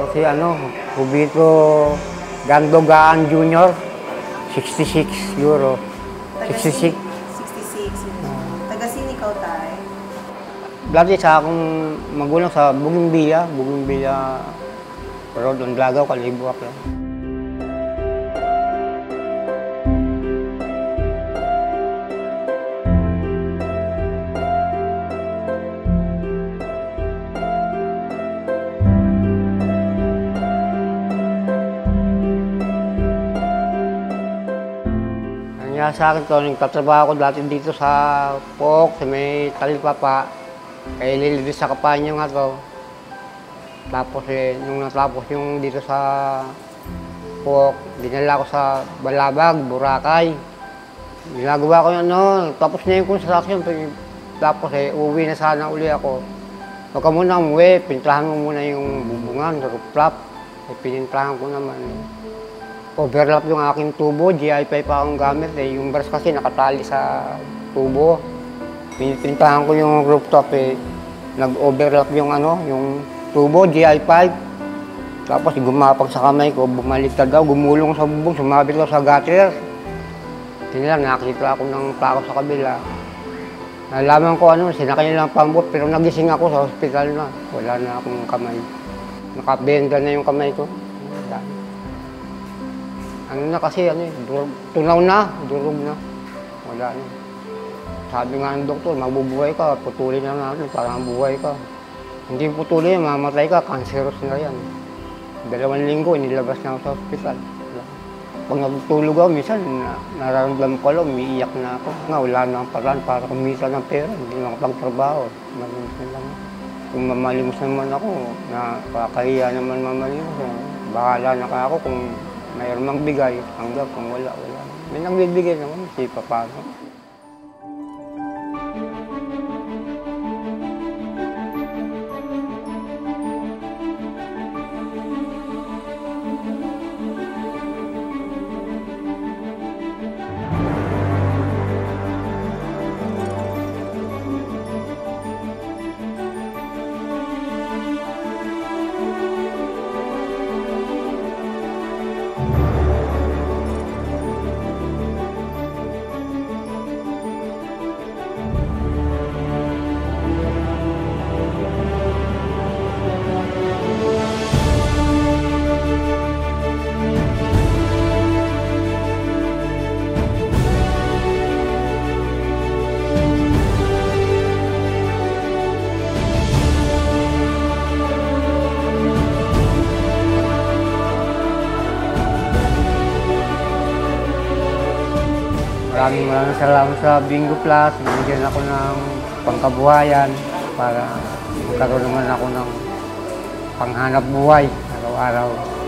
Si Rubito Gandogaan Jr., 66 euro. 66. 66. Taga-sino ikaw tayo? Dati sa akong magulang sa Bougainvillea, pero doon Lagaw, Kalibuak lang. Kaya sa akin ito, nagtatrabaho ko dati dito sa Pook, sa may Talipapa. Kaya nililid sa Kapanya nga ito. Tapos nung natapos yung dito sa Pook, dinala ko sa Balabag, Boracay. Ginagawa ko yung tapos na yung construction. Tapos uwi na sana uli ako. Huwag ka muna umuwi, pintrahan mo muna yung bubungan, roof-flap. Pinintrahan ko naman. Overlap yung aking tubo, GI5 pa akong gamit yung brush kasi nakatali sa tubo. Pinipintahan ko yung rooftop nag-overlap yung yung tubo, GI5. Tapos gumapag sa kamay ko, bumaliktad daw, gumulong sa bubong, sumabit daw sa gutter. Tinilang, nakita ako ng plako sa kabila. Nalaman ko sinakay lang pambot, pero nagising ako sa hospital na. Wala na akong kamay. Nakabenda na yung kamay ko. Kasi tunaw na, durog na. Wala na. Sabi nga ng doktor, mabubuhay ka, putulin na natin para mabuhay ka. Hindi putulin, mamatay ka, cancerous na yan. 2 linggo, inilabas na ako sa hospital. Pag natutulog ako, minsan nararamdaman ko lang, umiiyak na ako. Wala na ang paraan para kumita ng pera, hindi makapagtrabaho. Malimos lang. Kung mamalimos naman ako, nakakahiya naman mamalimos. Bahala na ka ako kung mayroon mang bigay, hanggang kung wala. May nagbibigay naman, hindi pa paano. Maraming salamat sa Bingo Plus. Binigyan ako ng pangkabuhayan para magkaroon naman ako ng panghanap buhay araw-araw.